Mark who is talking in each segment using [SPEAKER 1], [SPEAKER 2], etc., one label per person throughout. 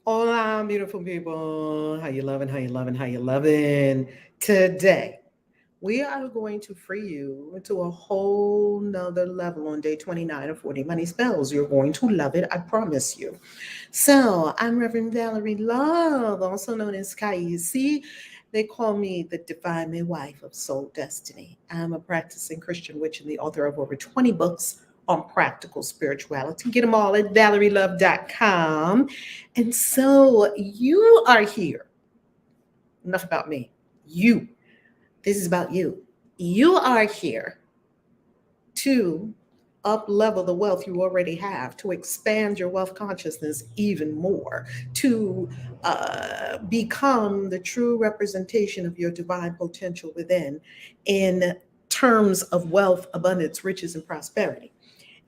[SPEAKER 1] Hola, beautiful people. How you loving? How you loving? How you loving? Today, we are going to free you to a whole nother level on day 29 of 40 Money Spells. You're going to love it, I promise you. So, I'm Reverend Valerie Love, also known as KAISI. They call me the Divine Midwife of Soul Destiny. I'm a practicing Christian witch and the author of over 20 books on practical spirituality. Get them all at valerielove.com. And so you are here. Enough about me. You. This is about you. You are here to up level the wealth you already have, to expand your wealth consciousness even more, to become the true representation of your divine potential within in terms of wealth, abundance, riches, and prosperity.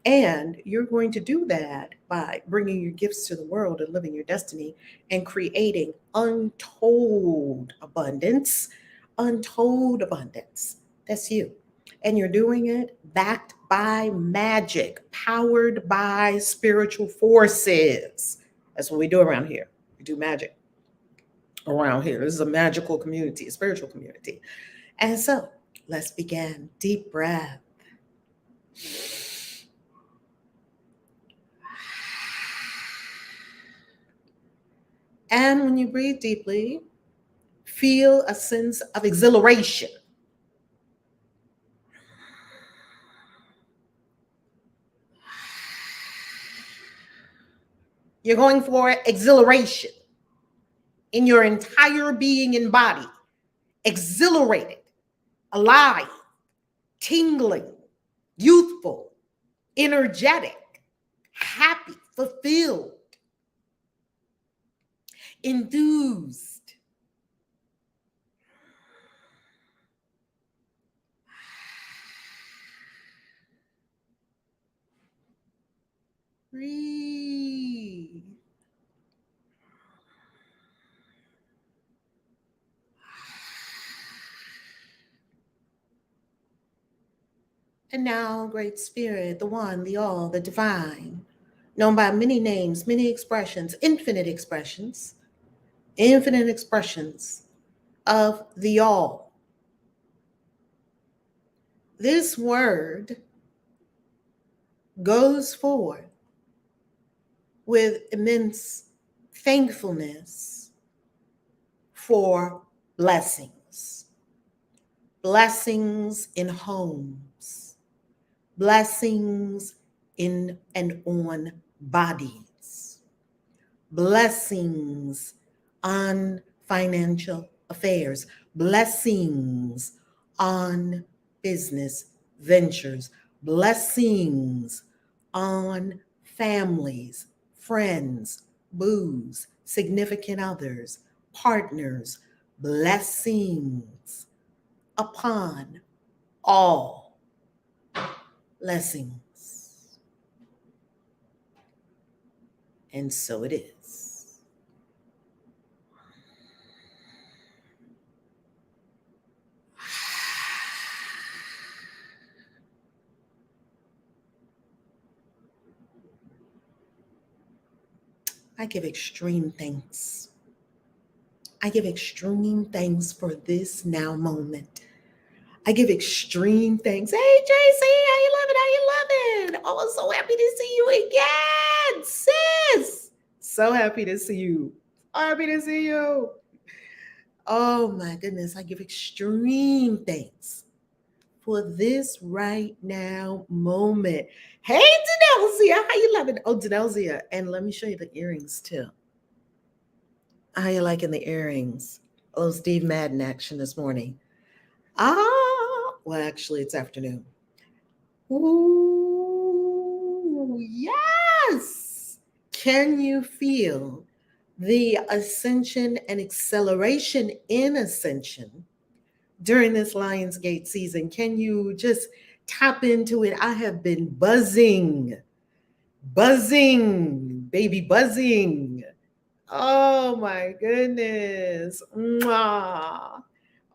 [SPEAKER 1] And you're going to do that by bringing your gifts to the world and living your destiny and creating untold abundance. Untold abundance. That's you. And you're doing it backed by magic, powered by spiritual forces. That's what we do around here. We do magic around here. This is a magical community, a spiritual community. And so let's begin. Deep breath. And when you breathe deeply, feel a sense of exhilaration. You're going for exhilaration in your entire being and body. Exhilarated, alive, tingling, youthful, energetic, happy, fulfilled, enthused. Breathe. And now, Great Spirit, the One, the All, the Divine, known by many names, many expressions, infinite expressions of the All. This word goes forth with immense thankfulness for blessings. Blessings in homes, blessings in and on bodies, blessings on financial affairs, blessings on business ventures, blessings on families, friends, booze, significant others, partners, blessings upon all blessings. And so it is. I give extreme thanks. I give extreme thanks for this now moment. I give extreme thanks. Hey, JC, how you loving? How you loving? Oh, so happy to see you again, sis. So happy to see you. Happy to see you. Oh my goodness, I give extreme thanks for this right now moment. Hey, Danelzia, how you loving? Oh, Danelzia, and let me show you the earrings too. How you liking the earrings? Oh, Steve Madden action this morning. Well, actually, it's afternoon. Ooh, yes. Can you feel the ascension and acceleration in ascension during this Lionsgate season? Can you just tap into it? I have been buzzing, baby, buzzing. Oh my goodness. Mwah.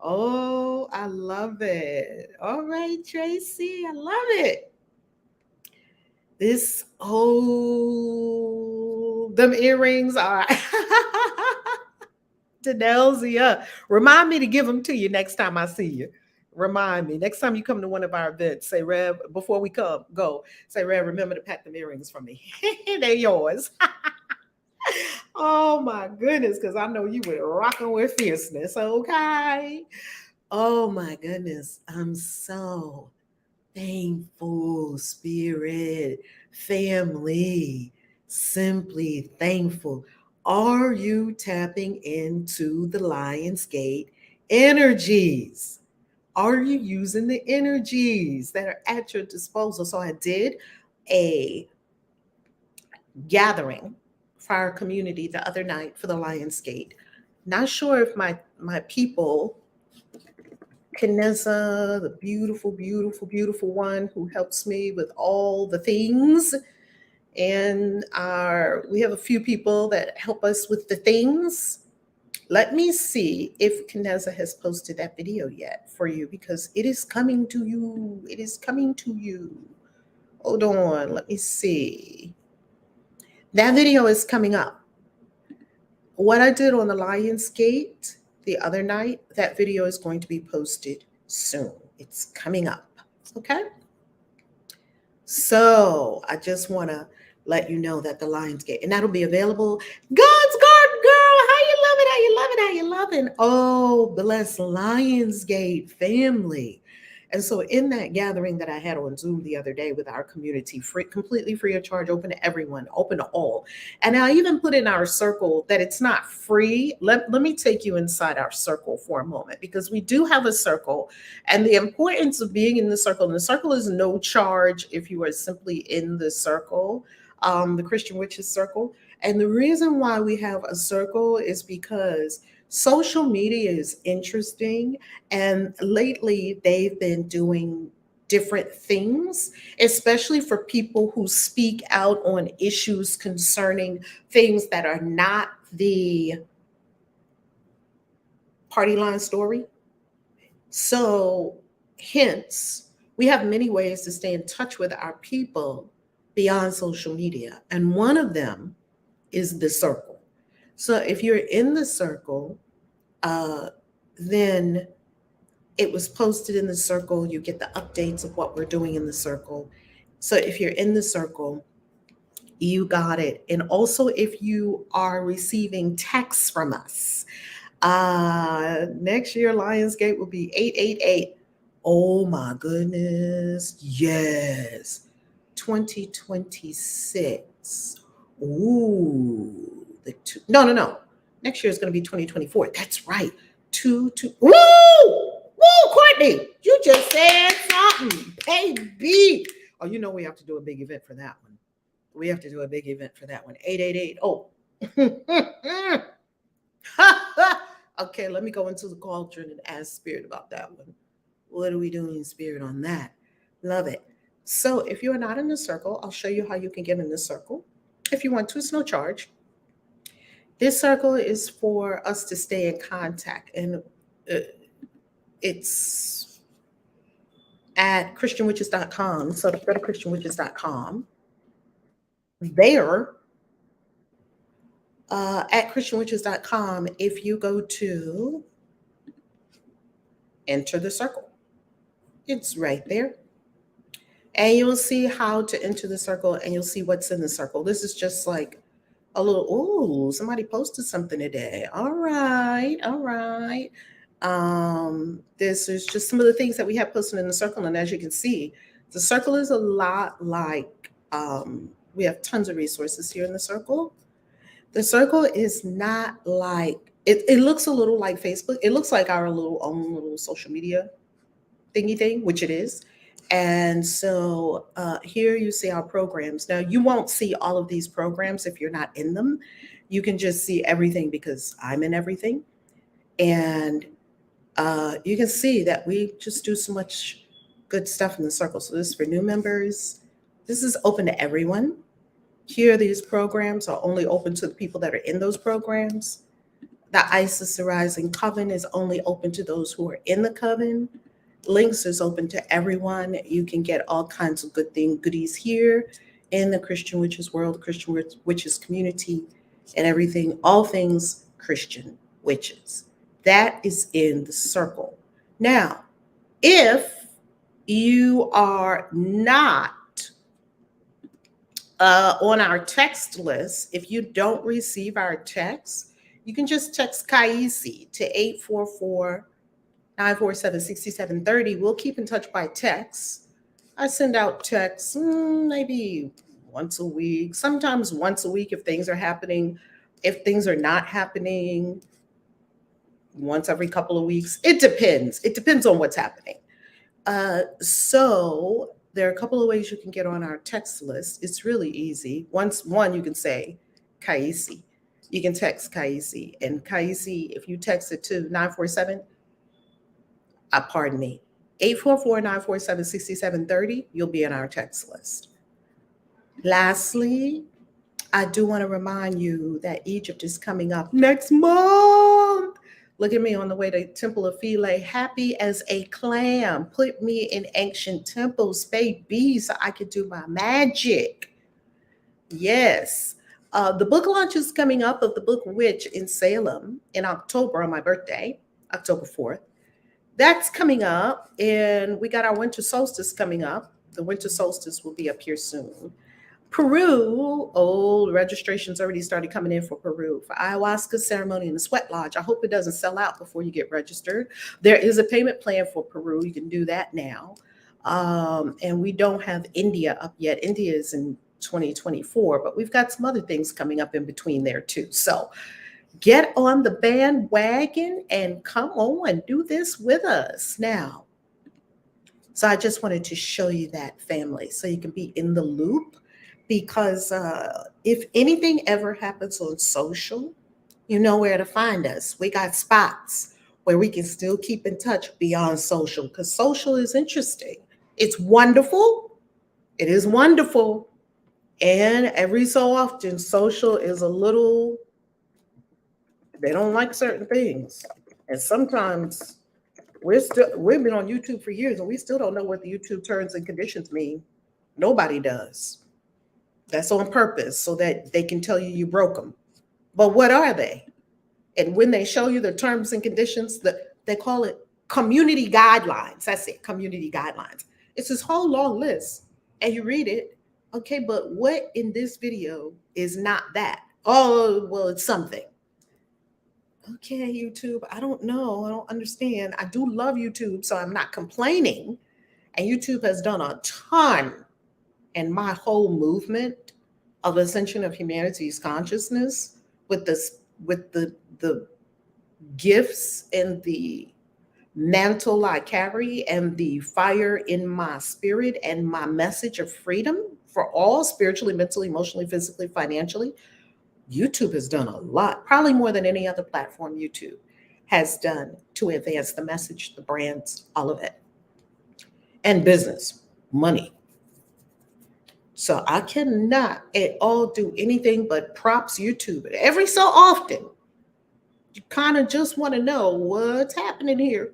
[SPEAKER 1] Oh, I love it. All right, Tracy, I love it. This whole them earrings are Danelsia. Remind me to give them to you next time I see you. Remind me. Next time you come to one of our events, say, Rev, before we go, say, Rev, remember to pack them earrings for me. They're yours. Oh my goodness, because I know you were rocking with fierceness. Okay. Oh my goodness. I'm so thankful, spirit, family, simply thankful. Are you tapping into the Lionsgate energies? Are you using the energies that are at your disposal? So I did a gathering for our community the other night for the Lionsgate. Not sure if my people, Kanessa, the beautiful, beautiful, beautiful one who helps me with all the things. And we have a few people that help us with the things. Let me see if Kanessa has posted that video yet for you, because it is coming to you. It is coming to you. Hold on, let me see. That video is coming up. What I did on the Lionsgate the other night, that video is going to be posted soon. It's coming up. Okay. So I just want to let you know that the Lionsgate, and that'll be available. God's Garden Girl, how you loving? How you loving? How you loving? Oh, bless Lionsgate family. And so in that gathering that I had on Zoom the other day with our community, completely free of charge, open to everyone, open to all. And I even put in our circle that it's not free. Let me take you inside our circle for a moment, because we do have a circle, and the importance of being in the circle. And the circle is no charge if you are simply in the circle, the Christian Witches Circle. And the reason why we have a circle is because social media is interesting, and lately they've been doing different things, especially for people who speak out on issues concerning things that are not the party line story. So hence, we have many ways to stay in touch with our people beyond social media, and one of them is the circle. So if you're in the circle, then it was posted in the circle. You get the updates of what we're doing in the circle. So if you're in the circle, you got it. And also, if you are receiving texts from us, next year Lionsgate will be 888. Oh my goodness. Yes. 2026. Ooh. No. Next year is going to be 2024. That's right. Woo! Woo, Courtney. You just said something. Baby. Oh, you know we have to do a big event for that one. We have to do a big event for that one. 888. Oh. Okay, let me go into the cauldron and ask Spirit about that one. What are we doing in Spirit on that? Love it. So if you're not in the circle, I'll show you how you can get in the circle. If you want to, it's no charge. This circle is for us to stay in contact, and it's at christianwitches.com. So to go to christianwitches.com, there at christianwitches.com, if you go to enter the circle, it's right there. And you'll see how to enter the circle, and you'll see what's in the circle. This is just like a little, oh, somebody posted something today. All right. This is just some of the things that we have posted in the circle. And as you can see, the circle is a lot like, we have tons of resources here in the circle. The circle is not like, it looks a little like Facebook. It looks like our own little social media thingy thing, which it is. And so here you see our programs. Now, you won't see all of these programs if you're not in them. You can just see everything because I'm in everything. And you can see that we just do so much good stuff in the circle. So this is for new members. This is open to everyone. Here, these programs are only open to the people that are in those programs. The Isis Arising Coven is only open to those who are in the coven. Links is open to everyone. You can get all kinds of goodies here. in the Christian Witches world, Christian Witches community, and everything, all things Christian witches. That is in the circle. Now, if you are not on our text list, if you don't receive our text, you can just text KAISI to 844-947-6730. We'll keep in touch by text. I send out texts maybe once a week, sometimes once a week if things are happening. If things are not happening, once every couple of weeks. It depends. It depends on what's happening. So there are a couple of ways you can get on our text list. It's really easy. One, you can say KAISI. You can text KAISI. And KAISI, if you text it to 947, pardon me, 844-947-6730, you'll be in our text list. Lastly, I do want to remind you that Egypt is coming up next month. Look at me on the way to Temple of Philae, happy as a clam. Put me in ancient temples, baby, so I could do my magic. Yes. The book launch is coming up of the book Witch in Salem in October on my birthday, October 4th. That's coming up, and we got our winter solstice coming up. The winter solstice will be up here soon. Peru, registration's already started coming in for Peru for ayahuasca ceremony in the sweat lodge. I hope it doesn't sell out before you get registered. There is a payment plan for Peru. You can do that now. And we don't have India up yet. India is in 2024, but we've got some other things coming up in between there too. So get on the bandwagon and come on, do this with us now. So I just wanted to show you that, family, so you can be in the loop. Because if anything ever happens on social, you know where to find us. We got spots where we can still keep in touch beyond social, because social is interesting. It's wonderful. It is wonderful. And every so often, social is a little, they don't like certain things. And sometimes we've been on YouTube for years and we still don't know what the YouTube terms and conditions mean. Nobody does. That's on purpose so that they can tell you you broke them. But what are they? And when they show you the terms and conditions, they call it community guidelines. That's it, community guidelines. It's this whole long list. And you read it. Okay, but what in this video is not that? Oh, well, it's something. Okay, YouTube, I don't know. I don't understand. I do love YouTube, so I'm not complaining. And YouTube has done a ton. And my whole movement of ascension of humanity's consciousness with the gifts and the mantle I carry and the fire in my spirit and my message of freedom for all, spiritually, mentally, emotionally, physically, financially, YouTube has done a lot, probably more than any other platform YouTube has done to advance the message, the brands, all of it. And business, money. So I cannot at all do anything but props YouTube. Every so often, you kind of just want to know what's happening here.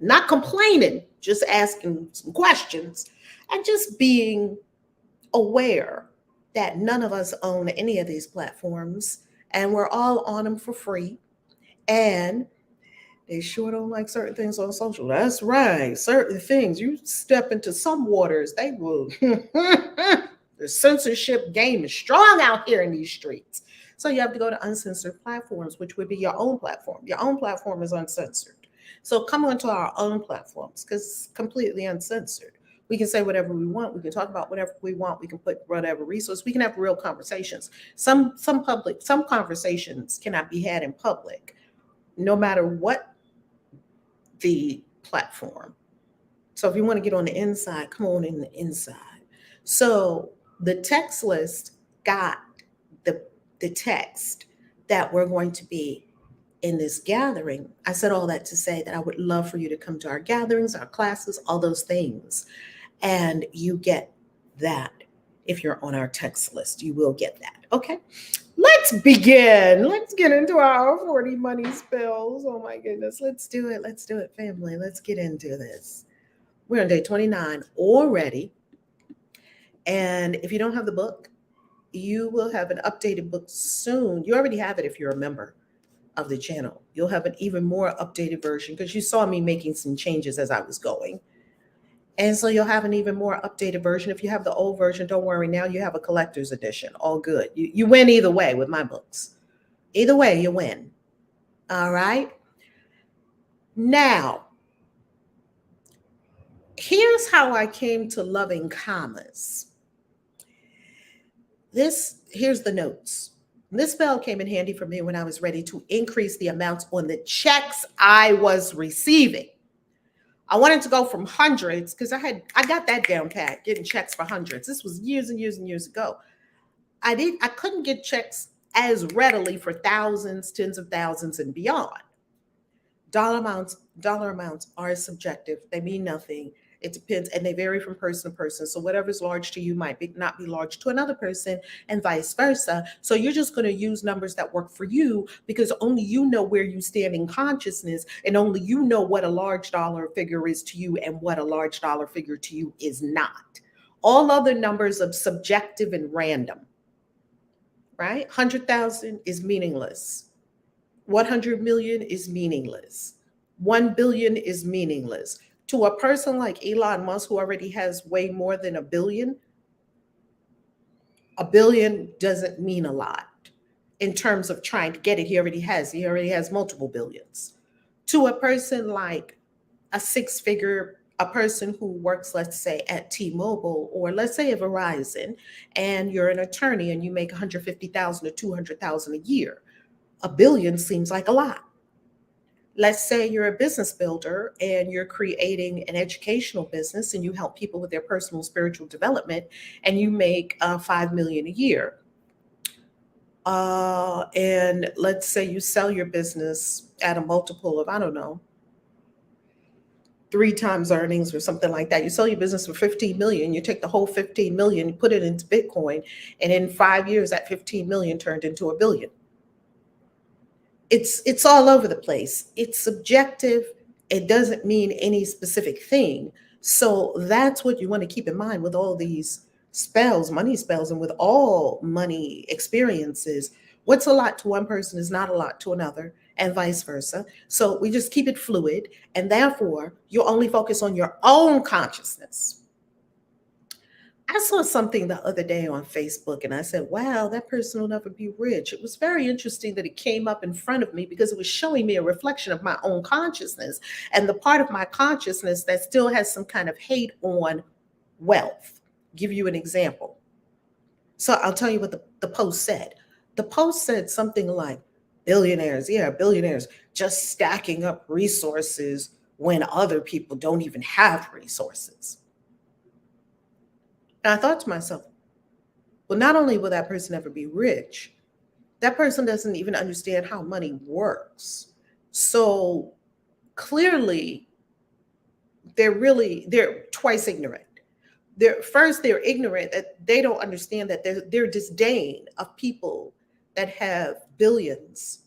[SPEAKER 1] Not complaining, just asking some questions and just being aware that none of us own any of these platforms and we're all on them for free. And they sure don't like certain things on social. That's right. Certain things, you step into some waters, they will. The censorship game is strong out here in these streets. So you have to go to uncensored platforms, which would be your own platform. Your own platform is uncensored. So come onto our own platforms because it's completely uncensored. We can say whatever we want. We can talk about whatever we want. We can put whatever resource. We can have real conversations. Some conversations cannot be had in public, no matter what the platform. So if you want to get on the inside, come on in the inside. So the text list got the text that we're going to be in this gathering. I said all that to say that I would love for you to come to our gatherings, our classes, all those things. And you get that if you're on our text list. You will get that. Okay. Let's begin. Let's get into our 40 money spells. Oh my goodness. Let's do it. Let's do it, family. Let's get into this. We're on day 29 already. And if you don't have the book, you will have an updated book soon. You already have it if you're a member of the channel. You'll have an even more updated version because you saw me making some changes as I was going. And so you'll have an even more updated version. If you have the old version, don't worry. Now you have a collector's edition. All good. You win either way with my books. Either way, you win. All right. Now, here's how I came to loving commas. Here's the notes. This spell came in handy for me when I was ready to increase the amounts on the checks I was receiving. I wanted to go from hundreds because I got that down pat, getting checks for hundreds. This was years and years and years ago. I couldn't get checks as readily for thousands, tens of thousands, and beyond. Dollar amounts are subjective. They mean nothing. It depends, and they vary from person to person. So whatever's large to you might not be large to another person, and vice versa. So you're just going to use numbers that work for you because only you know where you stand in consciousness, and only you know what a large dollar figure is to you and what a large dollar figure to you is not. All other numbers are subjective and random, right? 100,000 is meaningless. 100 million is meaningless. 1 billion is meaningless. To a person like Elon Musk, who already has way more than a billion doesn't mean a lot in terms of trying to get it. He already has multiple billions. To a person like a six-figure, a person who works, let's say, at T-Mobile or let's say at Verizon, and you're an attorney and you make 150,000 or 200,000 a year, a billion seems like a lot. Let's say you're a business builder and you're creating an educational business and you help people with their personal spiritual development and you make 5 million a year. And let's say you sell your business at a multiple of, I don't know, 3 times earnings or something like that. You sell your business for 15 million, you take the whole 15 million, you put it into Bitcoin, and in 5 years, that 15 million turned into a billion. It's all over the place. It's subjective. It doesn't mean any specific thing. So that's what you want to keep in mind with all these spells, money spells, and with all money experiences. What's a lot to one person is not a lot to another, and vice versa. So we just keep it fluid, and therefore you'll only focus on your own consciousness. I saw something the other day on Facebook and I said, wow, that person will never be rich. It was very interesting that it came up in front of me because it was showing me a reflection of my own consciousness and the part of my consciousness that still has some kind of hate on wealth. Give you an example. So I'll tell you what the post said. The post said something like, billionaires just stacking up resources when other people don't even have resources. And I thought to myself, well, not only will that person ever be rich, that person doesn't even understand how money works. So clearly, they're twice ignorant. They're ignorant that they don't understand that their disdain of people that have billions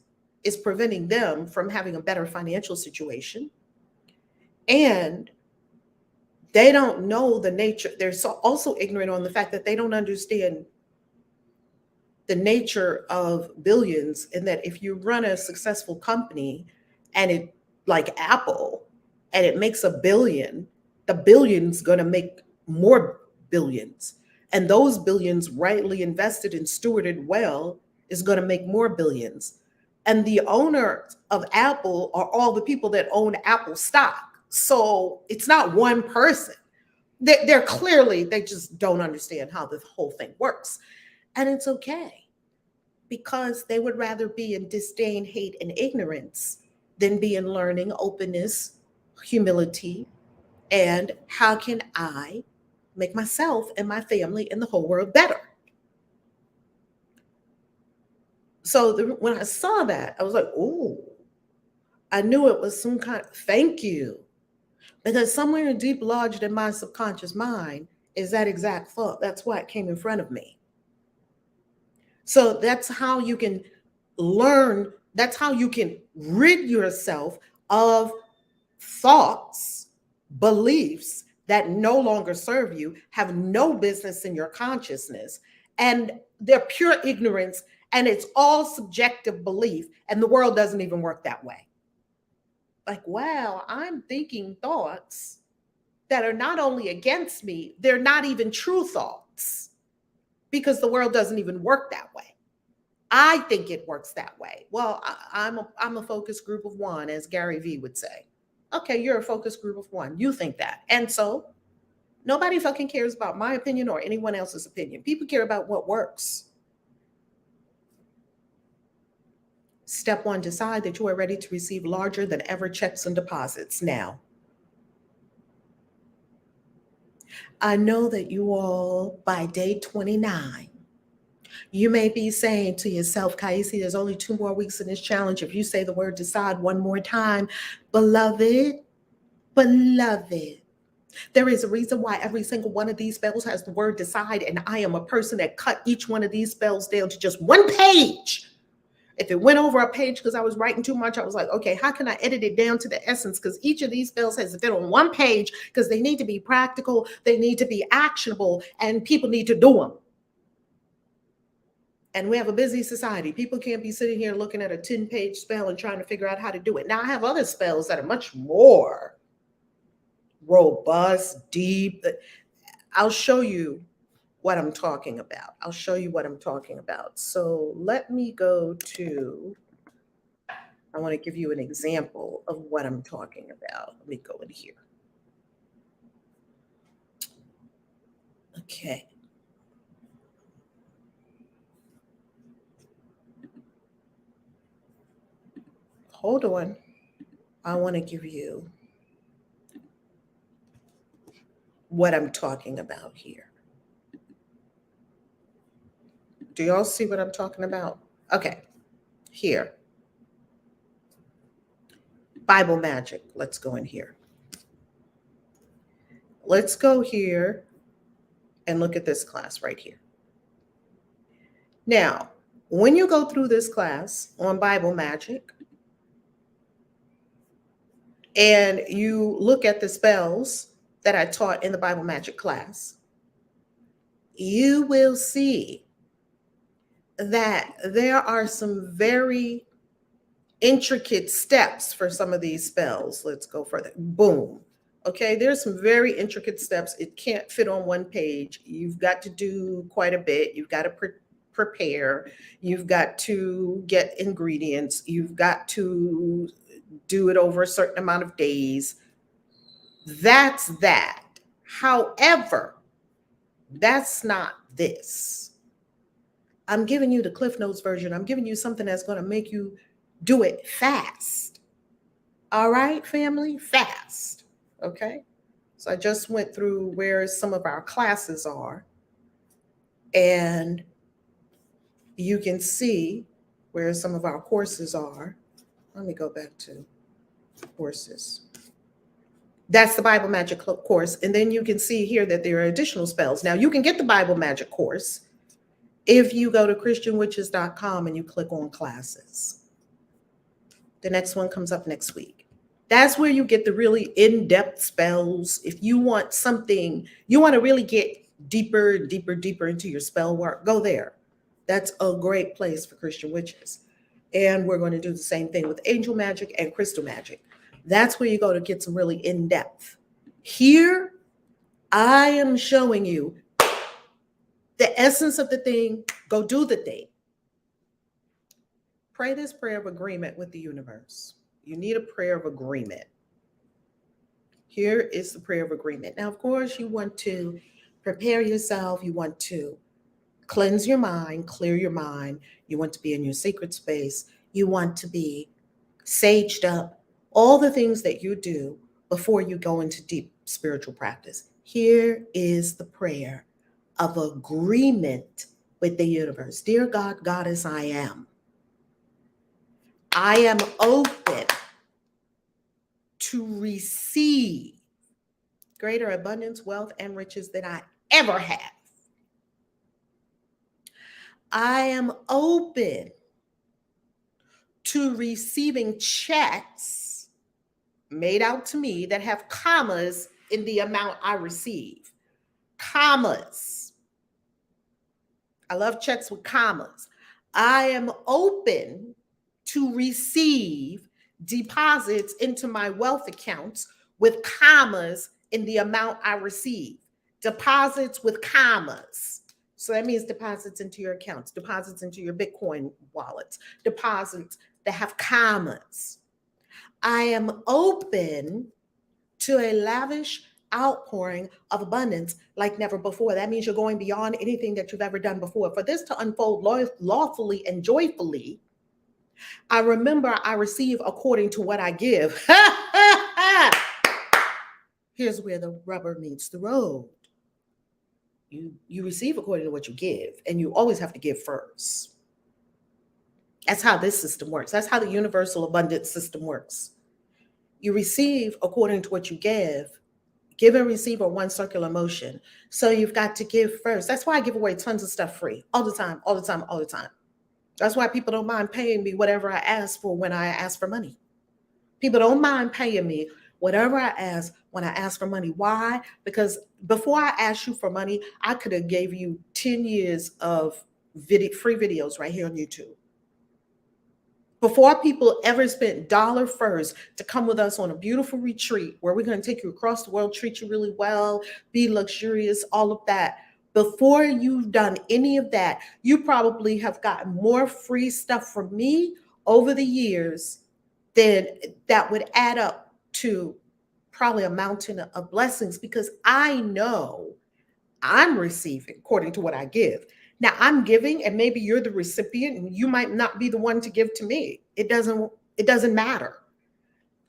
[SPEAKER 1] is preventing them from having a better financial situation. And they don't know the nature. They're also ignorant on the fact that they don't understand the nature of billions, and that if you run a successful company and it, like Apple, and it makes a billion, the billion's going to make more billions. And those billions rightly invested and stewarded well is going to make more billions. And the owner of Apple are all the people that own Apple stock. So it's not one person. They're clearly, they just don't understand how the whole thing works. And it's okay, because they would rather be in disdain, hate, and ignorance than be in learning, openness, humility, and how can I make myself and my family and the whole world better. So when I saw that, I was like, oh, I knew it was some kind of thank you. Because somewhere deep lodged in my subconscious mind is that exact thought. That's why it came in front of me. So that's how you can learn. That's how you can rid yourself of thoughts, beliefs that no longer serve you, have no business in your consciousness, and they're pure ignorance, and it's all subjective belief, and the world doesn't even work that way. Like, wow, I'm thinking thoughts that are not only against me, they're not even true thoughts, because the world doesn't even work that way. I think it works that way. Well, I'm a focus group of one, as Gary Vee would say. Okay, you're a focus group of one. You think that. And so nobody fucking cares about my opinion or anyone else's opinion. People care about what works. Step one, decide that you are ready to receive larger than ever checks and deposits now. I know that you all, by day 29, you may be saying to yourself, KAISI, there's only 2 more weeks in this challenge. If you say the word decide one more time, beloved, there is a reason why every single one of these spells has the word decide, and I am a person that cut each one of these spells down to just 1 page. If it went over a page because I was writing too much, I was like, okay, how can I edit it down to the essence? Because each of these spells has to fit on 1 page, because they need to be practical, they need to be actionable, and people need to do them. And we have a busy society. People can't be sitting here looking at a 10-page spell and trying to figure out how to do it. Now, I have other spells that are much more robust, deep. I'll show you what I'm talking about. So let me go to, I want to give you an example of what I'm talking about. Let me go in here. Okay. Hold on. I want to give you what I'm talking about here. Do y'all see what I'm talking about? Okay, here. Bible magic. Let's go in here. Let's go here and look at this class right here. Now, when you go through this class on Bible magic and you look at the spells that I taught in the Bible magic class, you will see that there are some very intricate steps for some of these spells. Let's go further. Boom. Okay, there's some very intricate steps. It can't fit on 1 page. You've got to do quite a bit. You've got to prepare. You've got to get ingredients. You've got to do it over a certain amount of days. That's that. However, that's not this. I'm giving you the Cliff Notes version. I'm giving you something that's going to make you do it fast. All right, family? Fast. Okay? So I just went through where some of our classes are, and you can see where some of our courses are. Let me go back to courses. That's the Bible Magic course. And then you can see here that there are additional spells. Now, you can get the Bible Magic course if you go to christianwitches.com and you click on classes. The next one comes up next week. That's where you get the really in-depth spells. If you want something, you want to really get deeper into your spell work, go there. That's a great place for Christian witches. And we're going to do the same thing with angel magic and crystal magic. That's where you go to get some really in-depth. Here, I am showing you the essence of the thing. Go do the thing. Pray this prayer of agreement with the universe. You need a prayer of agreement. Here is the prayer of agreement. Now, of course, you want to prepare yourself. You want to cleanse your mind, clear your mind. You want to be in your sacred space. You want to be saged up. All the things that you do before you go into deep spiritual practice. Here is the prayer of agreement with the universe. Dear God, Goddess, I am. I am open to receive greater abundance, wealth, and riches than I ever have. I am open to receiving checks made out to me that have commas in the amount I receive. Commas. I love checks with commas. I am open to receive deposits into my wealth accounts with commas in the amount I receive. Deposits with commas. So that means deposits into your accounts, deposits into your Bitcoin wallets, deposits that have commas. I am open to a lavish outpouring of abundance like never before. That means you're going beyond anything that you've ever done before. For this to unfold lawfully and joyfully, I remember I receive according to what I give. Here's where the rubber meets the road. You receive according to what you give, and you always have to give first. That's how this system works. That's how the universal abundance system works. You receive according to what you give. Give and receive are one circular motion. So you've got to give first. That's why I give away tons of stuff free all the time, all the time, all the time. That's why people don't mind paying me whatever I ask for when I ask for money. People don't mind paying me whatever I ask when I ask for money. Why? Because before I asked you for money, I could have gave you 10 years of free videos right here on YouTube. Before people ever spent dollar first to come with us on a beautiful retreat where we're going to take you across the world, treat you really well, be luxurious, all of that. Before you've done any of that, you probably have gotten more free stuff from me over the years than that would add up to probably a mountain of blessings, because I know I'm receiving according to what I give. Now I'm giving, and maybe you're the recipient and you might not be the one to give to me. It doesn't matter.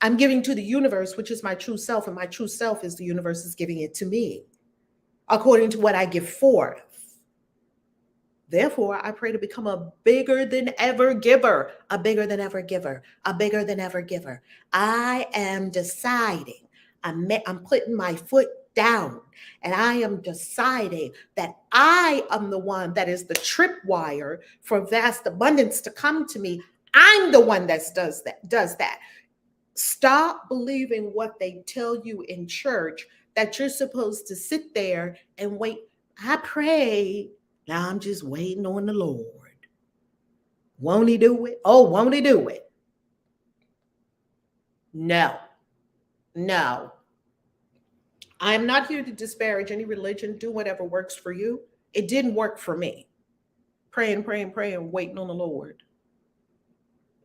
[SPEAKER 1] I'm giving to the universe, which is my true self, and my true self is the universe is giving it to me according to what I give forth. Therefore, I pray to become a bigger than ever giver, a bigger than ever giver, a bigger than ever giver. I am deciding, I'm putting my foot down, and I am deciding that I am the one that is the tripwire for vast abundance to come to me. I'm the one that does that. Stop believing what they tell you in church, that you're supposed to sit there and wait. I pray. Now I'm just waiting on the Lord. Won't he do it? Oh, won't he do it? No. I'm not here to disparage any religion. Do whatever works for you. It didn't work for me. Praying, waiting on the Lord.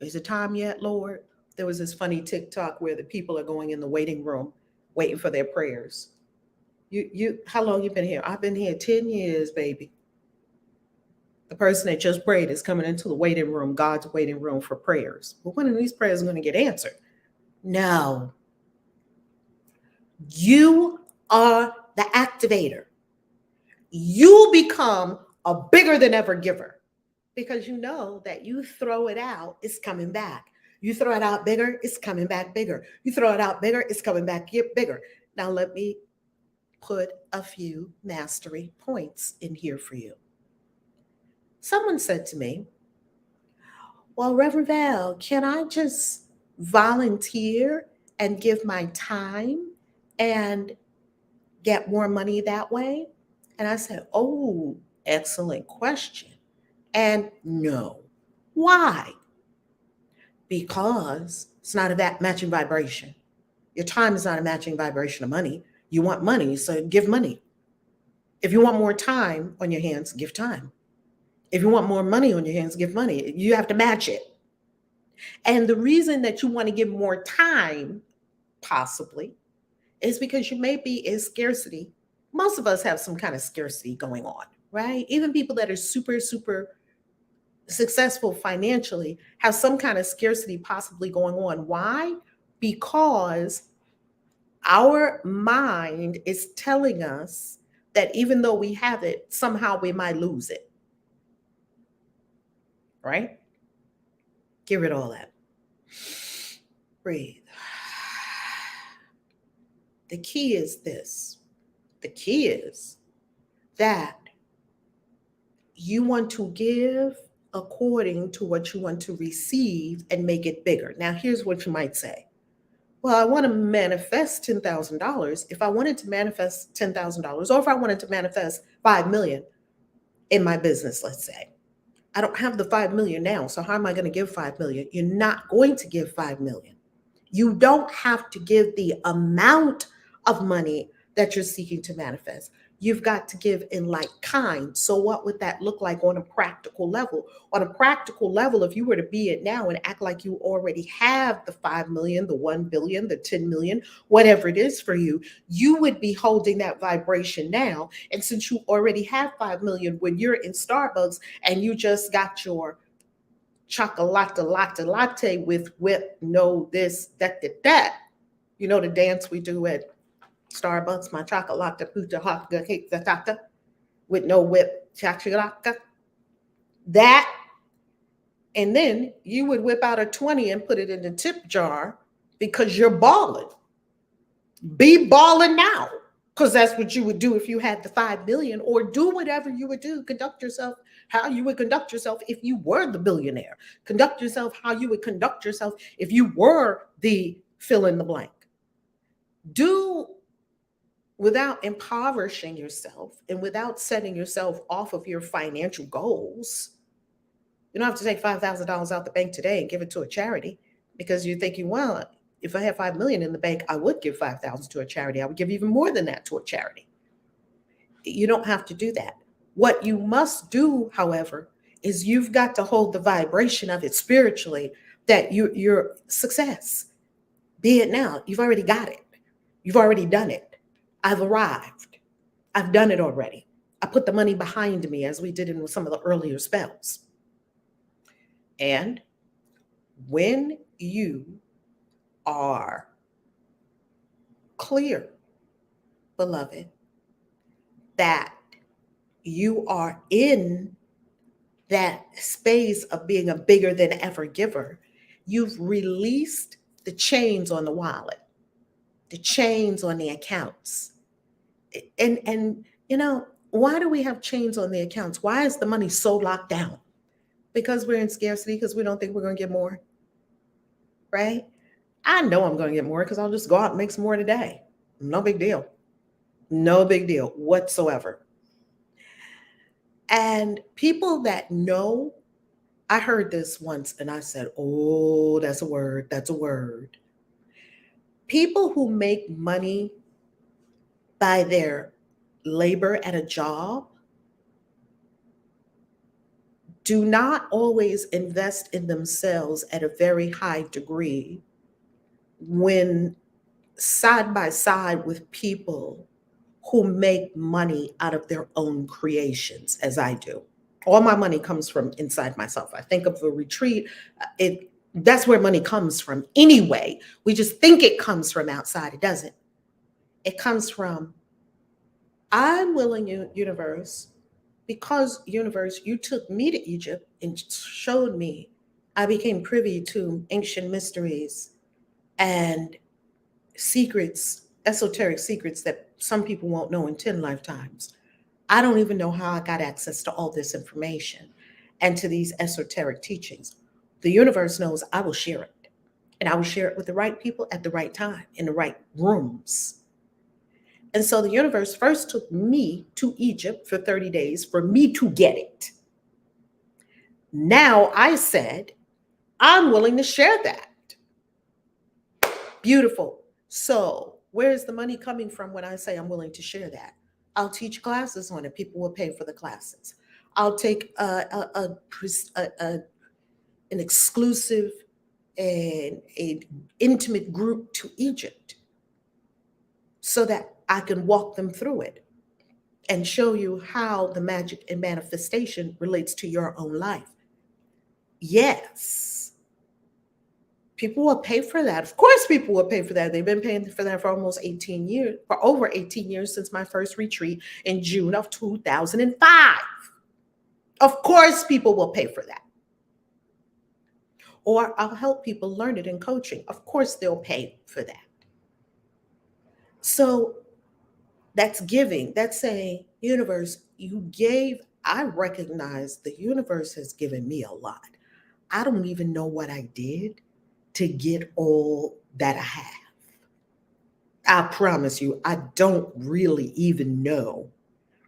[SPEAKER 1] Is it time yet, Lord? There was this funny TikTok where the people are going in the waiting room, waiting for their prayers. How long you been here? I've been here 10 years, baby. The person that just prayed is coming into the waiting room, God's waiting room for prayers. But when are these prayers going to get answered? No. You are the activator. You become a bigger than ever giver, because you know that you throw it out, it's coming back. You throw it out bigger, it's coming back bigger. You throw it out bigger, it's coming back bigger. Now let me put a few mastery points in here for you. Someone said to me, well, Reverend Val, can I just volunteer and give my time and get more money that way? And I said, oh, excellent question. And no. Why? Because it's not a matching vibration. Your time is not a matching vibration of money. You want money, so give money. If you want more time on your hands, give time. If you want more money on your hands, give money. You have to match it. And the reason that you want to give more time, possibly, is because you may be in scarcity. Most of us have some kind of scarcity going on, right? Even people that are super, super successful financially have some kind of scarcity possibly going on. Why? Because our mind is telling us that even though we have it, somehow we might lose it. Right? Get rid of all that. Breathe. The key is this. The key is that you want to give according to what you want to receive and make it bigger. Now, here's what you might say. Well, I want to manifest $10,000. If I wanted to manifest $10,000, or if I wanted to manifest 5 million in my business, let's say, I don't have the 5 million now. So how am I going to give 5 million? You're not going to give 5 million. You don't have to give the amount of money that you're seeking to manifest. You've got to give in like kind. So what would that look like on a practical level? On a practical level, if you were to be it now and act like you already have the 5 million, the 1 billion, the 10 million, whatever it is for you, you would be holding that vibration now. And since you already have 5 million, when you're in Starbucks and you just got your chocolate latte with whip, no this, that. You know the dance we do at Starbucks, my chocolate puta haka cake tata with no whip, chocolate. That, and then you would whip out a 20 and put it in the tip jar because you're balling. Be balling now. Because that's what you would do if you had the 5 million, or do whatever you would do. Conduct yourself how you would conduct yourself if you were the billionaire. Conduct yourself how you would conduct yourself if you were the fill in the blank. Do without impoverishing yourself and without setting yourself off of your financial goals. You don't have to take $5,000 out the bank today and give it to a charity because you're thinking, well, if I had 5 million in the bank, I would give 5,000 to a charity. I would give even more than that to a charity. You don't have to do that. What you must do, however, is you've got to hold the vibration of it spiritually, that your success, be it now. You've already got it. You've already done it. I've arrived. I've done it already. I put the money behind me, as we did in some of the earlier spells. And when you are clear, beloved, that you are in that space of being a bigger than ever giver, you've released the chains on the wallet, the chains on the accounts. And you know, why do we have chains on the accounts? Why is the money so locked down? Because we're in scarcity, because we don't think we're going to get more, right? I know I'm going to get more because I'll just go out and make some more today. No big deal. No big deal whatsoever. And people that know, I heard this once and I said, oh, that's a word. That's a word. People who make money by their labor at a job do not always invest in themselves at a very high degree when side by side with people who make money out of their own creations, as I do. All my money comes from inside myself. I think of a retreat, that's where money comes from anyway. We just think it comes from outside. It doesn't. It comes from, I'm willing, universe, because universe, you took me to Egypt and showed me. I became privy to ancient mysteries and secrets, esoteric secrets that some people won't know in 10 lifetimes. I don't even know how I got access to all this information and to these esoteric teachings. The universe knows I will share it, and I will share it with the right people at the right time in the right rooms. And so the universe first took me to Egypt for 30 days for me to get it. Now I said, I'm willing to share that. Beautiful. So where's the money coming from when I say I'm willing to share that? I'll teach classes on it. People will pay for the classes. I'll take an exclusive and an intimate group to Egypt so that I can walk them through it and show you how the magic and manifestation relates to your own life. Yes, people will pay for that. Of course, people will pay for that. They've been paying for that for almost 18 years, for over 18 years since my first retreat in June of 2005. Of course, people will pay for that. Or I'll help people learn it in coaching. Of course, they'll pay for that. So that's giving. That's saying, universe, you gave. I recognize the universe has given me a lot. I don't even know what I did to get all that I have. I promise you, I don't really even know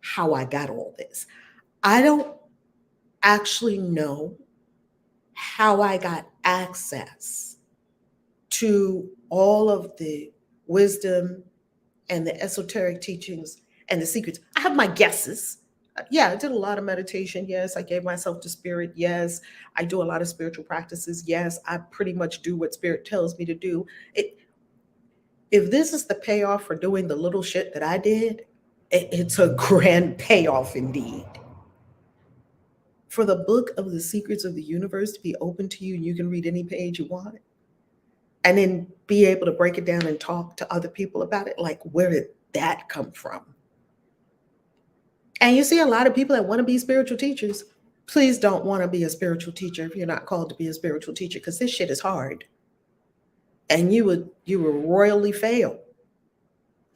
[SPEAKER 1] how I got all this. I don't actually know how I got access to all of the wisdom and the esoteric teachings and the secrets. I have my guesses. Yeah, I did a lot of meditation. Yes, I gave myself to spirit. Yes, I do a lot of spiritual practices. Yes, I pretty much do what spirit tells me to do. If this is the payoff for doing the little shit that I did, it's a grand payoff indeed. For the book of the secrets of the universe to be open to you, and you can read any page you want, and then be able to break it down and talk to other people about it, like, where did that come from? And you see a lot of people that want to be spiritual teachers. Please don't want to be a spiritual teacher if you're not called to be a spiritual teacher, because this shit is hard. And you will royally fail.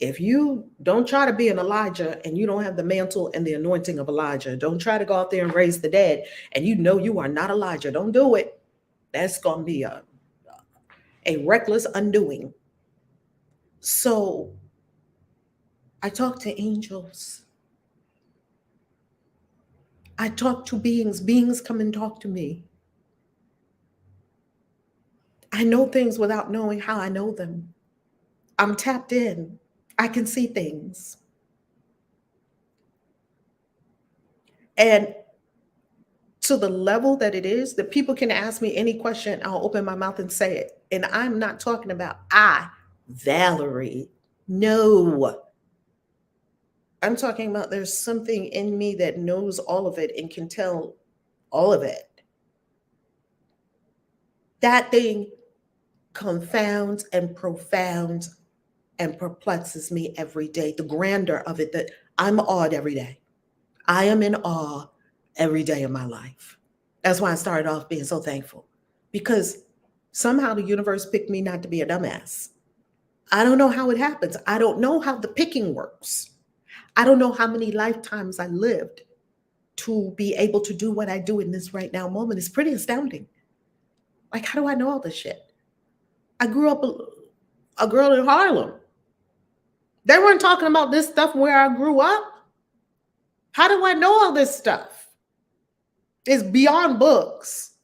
[SPEAKER 1] If you don't try to be an Elijah and you don't have the mantle and the anointing of Elijah, don't try to go out there and raise the dead and you know you are not Elijah. Don't do it. That's going to be a reckless undoing. So I talk to angels. I talk to beings. Beings come and talk to me. I know things without knowing how I know them. I'm tapped in. I can see things. And to the level that it is, that people can ask me any question, I'll open my mouth and say it. And I'm not talking about Valerie. No. I'm talking about there's something in me that knows all of it and can tell all of it. That thing confounds and profounds and perplexes me every day. The grandeur of it, that I'm awed every day. I am in awe every day of my life. That's why I started off being so thankful, because somehow the universe picked me not to be a dumbass. I don't know how it happens. I don't know how the picking works. I don't know how many lifetimes I lived to be able to do what I do in this right now moment. It's pretty astounding. Like, how do I know all this shit? I grew up a girl in Harlem. They weren't talking about this stuff where I grew up. How do I know all this stuff? It's beyond books.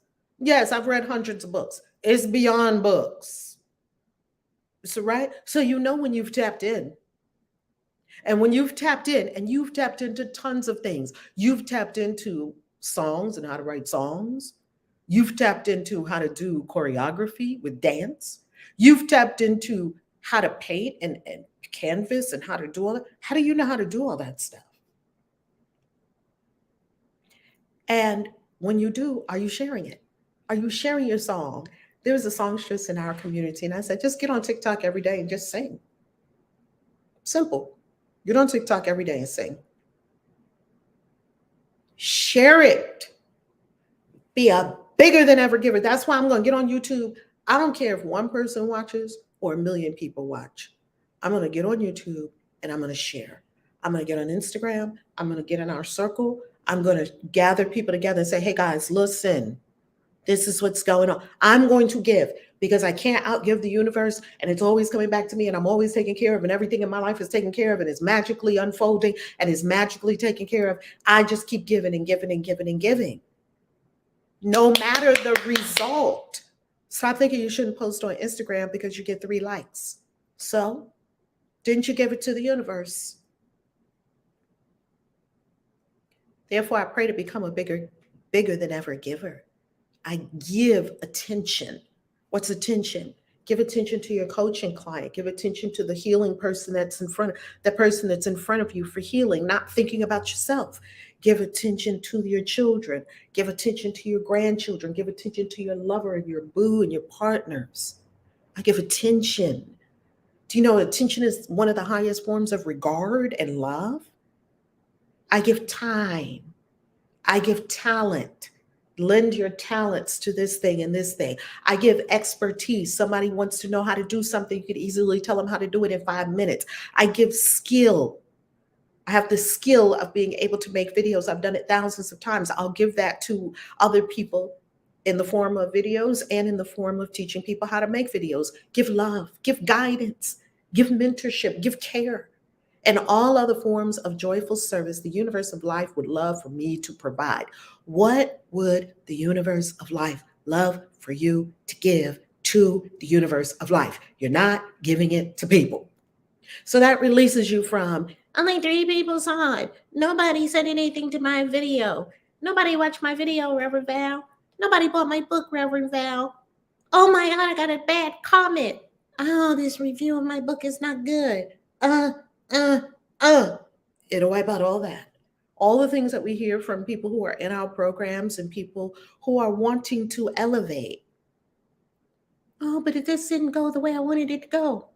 [SPEAKER 1] Yes, I've read hundreds of books. It's beyond books. So, right? So you know when you've tapped in. And when you've tapped in, and you've tapped into tons of things, you've tapped into songs and how to write songs. You've tapped into how to do choreography with dance. You've tapped into how to paint and canvas and how to do all that. How do you know how to do all that stuff? And when you do, are you sharing it? Are you sharing your song? There's a songstress in our community, and I said, just get on TikTok every day and just sing. Simple. Get on TikTok every day and sing. Share it. Be a bigger than ever giver. That's why I'm going to get on YouTube. I don't care if one person watches or a million people watch. I'm going to get on YouTube and I'm going to share. I'm going to get on Instagram. I'm going to get in our circle. I'm going to gather people together and say, hey guys, listen, this is what's going on. I'm going to give, because I can't outgive the universe, and it's always coming back to me, and I'm always taken care of, and everything in my life is taken care of, and is magically unfolding and is magically taken care of. I just keep giving and giving and giving and giving, no matter the result. Stop thinking you shouldn't post on Instagram because you get 3 likes. So, didn't you give it to the universe? Therefore, I pray to become a bigger than ever giver. I give attention. What's attention? Give attention to your coaching client. Give attention to the healing person that's in front of the person that's in front of you for healing, not thinking about yourself. Give attention to your children. Give attention to your grandchildren. Give attention to your lover and your boo and your partners. I give attention. Do you know attention is one of the highest forms of regard and love? I give time. I give talent. Lend your talents to this thing and this thing. I give expertise. Somebody wants to know how to do something, you could easily tell them how to do it in 5 minutes. I give skill. I have the skill of being able to make videos. I've done it thousands of times. I'll give that to other people in the form of videos and in the form of teaching people how to make videos. Give love, give guidance, give mentorship, give care, and all other forms of joyful service the universe of life would love for me to provide. What would the universe of life love for you to give to the universe of life? You're not giving it to people. So that releases you from only 3 people saw it. Nobody said anything to my video. Nobody watched my video, Reverend Val. Nobody bought my book, Reverend Val. Oh my God, I got a bad comment. Oh, this review of my book is not good. Uh, uh, It'll wipe out all that. All the things that we hear from people who are in our programs and people who are wanting to elevate. Oh, but it just didn't go the way I wanted it to go.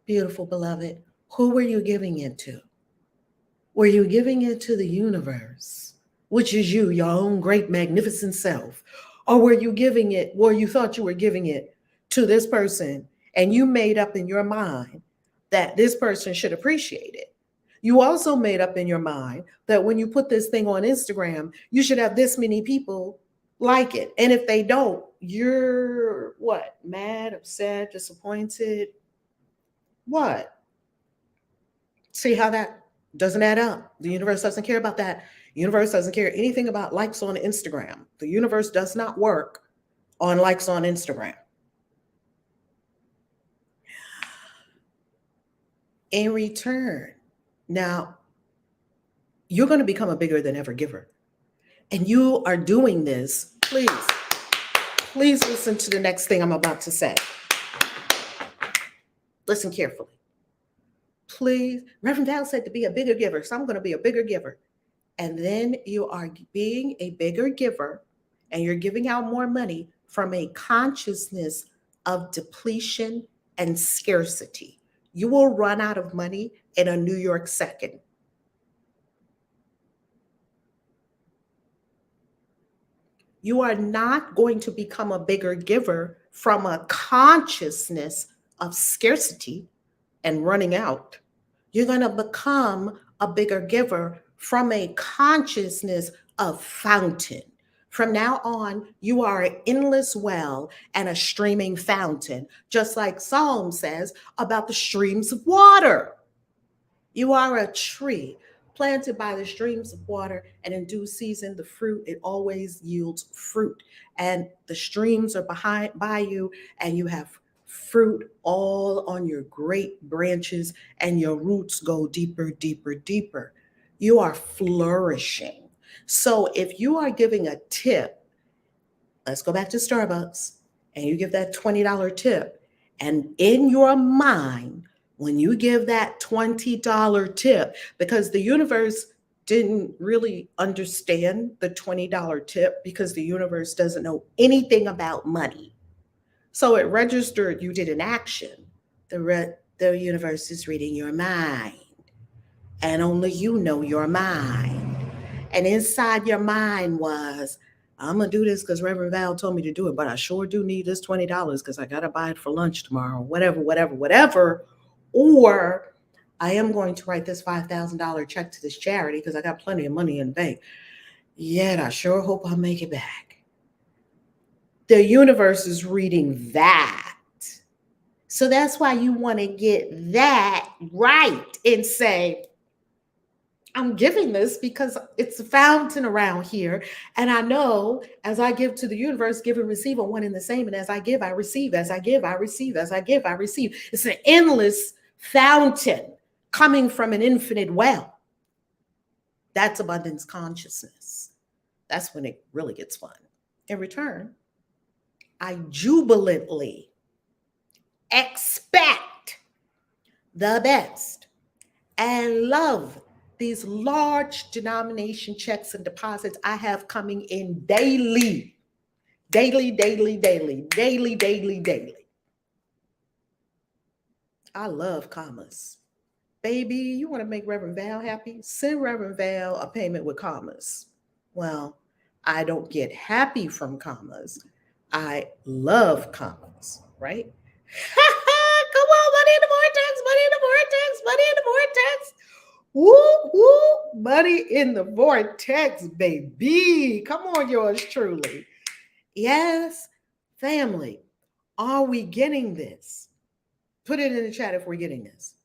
[SPEAKER 1] Beautiful, beloved. Who were you giving it to? Were you giving it to the universe, which is you, your own great, magnificent self? Or were you giving it, or you thought you were giving it to this person and you made up in your mind that this person should appreciate it? You also made up in your mind that when you put this thing on Instagram, you should have this many people like it. And if they don't, you're what? Mad, upset, disappointed? What? See how that doesn't add up? The universe doesn't care about that. The universe doesn't care anything about likes on Instagram. The universe does not work on likes on Instagram. In return, now you're going to become a bigger than ever giver. And you are doing this. Please listen to the next thing I'm about to say. Listen carefully. Please, Reverend Val said to be a bigger giver, so I'm going to be a bigger giver. And then you are being a bigger giver and you're giving out more money from a consciousness of depletion and scarcity. You will run out of money in a New York second. You are not going to become a bigger giver from a consciousness of scarcity and running out. You're going to become a bigger giver from a consciousness of fountain. From now on, you are an endless well and a streaming fountain, just like Psalm says about the streams of water. You are a tree planted by the streams of water, and in due season, the fruit, it always yields fruit. And the streams are by you, and you have fruit all on your great branches, and your roots go deeper, deeper, deeper. You are flourishing. So if you are giving a tip, let's go back to Starbucks, and you give that $20 tip, and in your mind, when you give that $20 tip, because the universe didn't really understand the $20 tip because the universe doesn't know anything about money. So it registered you did an action. The universe is reading your mind, and only you know your mind. And inside your mind was, I'm going to do this because Reverend Val told me to do it, but I sure do need this $20 because I got to buy it for lunch tomorrow, whatever. Or I am going to write this $5,000 check to this charity because I got plenty of money in the bank. Yet I sure hope I make it back. The universe is reading that. So that's why you want to get that right and say, I'm giving this because it's a fountain around here. And I know as I give to the universe, give and receive are one and the same. And as I give, I receive. As I give, I receive. As I give, I receive. It's an endless fountain coming from an infinite well. That's abundance consciousness. That's when it really gets fun. In return, I jubilantly expect the best and love these large denomination checks and deposits I have coming in daily. I love COMMAS. Baby, you want to make Reverend Val happy? Send Reverend Val a payment with COMMAS. Well, I don't get happy from COMMAS. I love COMMAS, right? Come on, money in the vortex, money in the vortex, money in the vortex. Woo, woo, money in the vortex, baby. Come on, yours truly. Yes, family, are we getting this? Put it in the chat if we're getting this.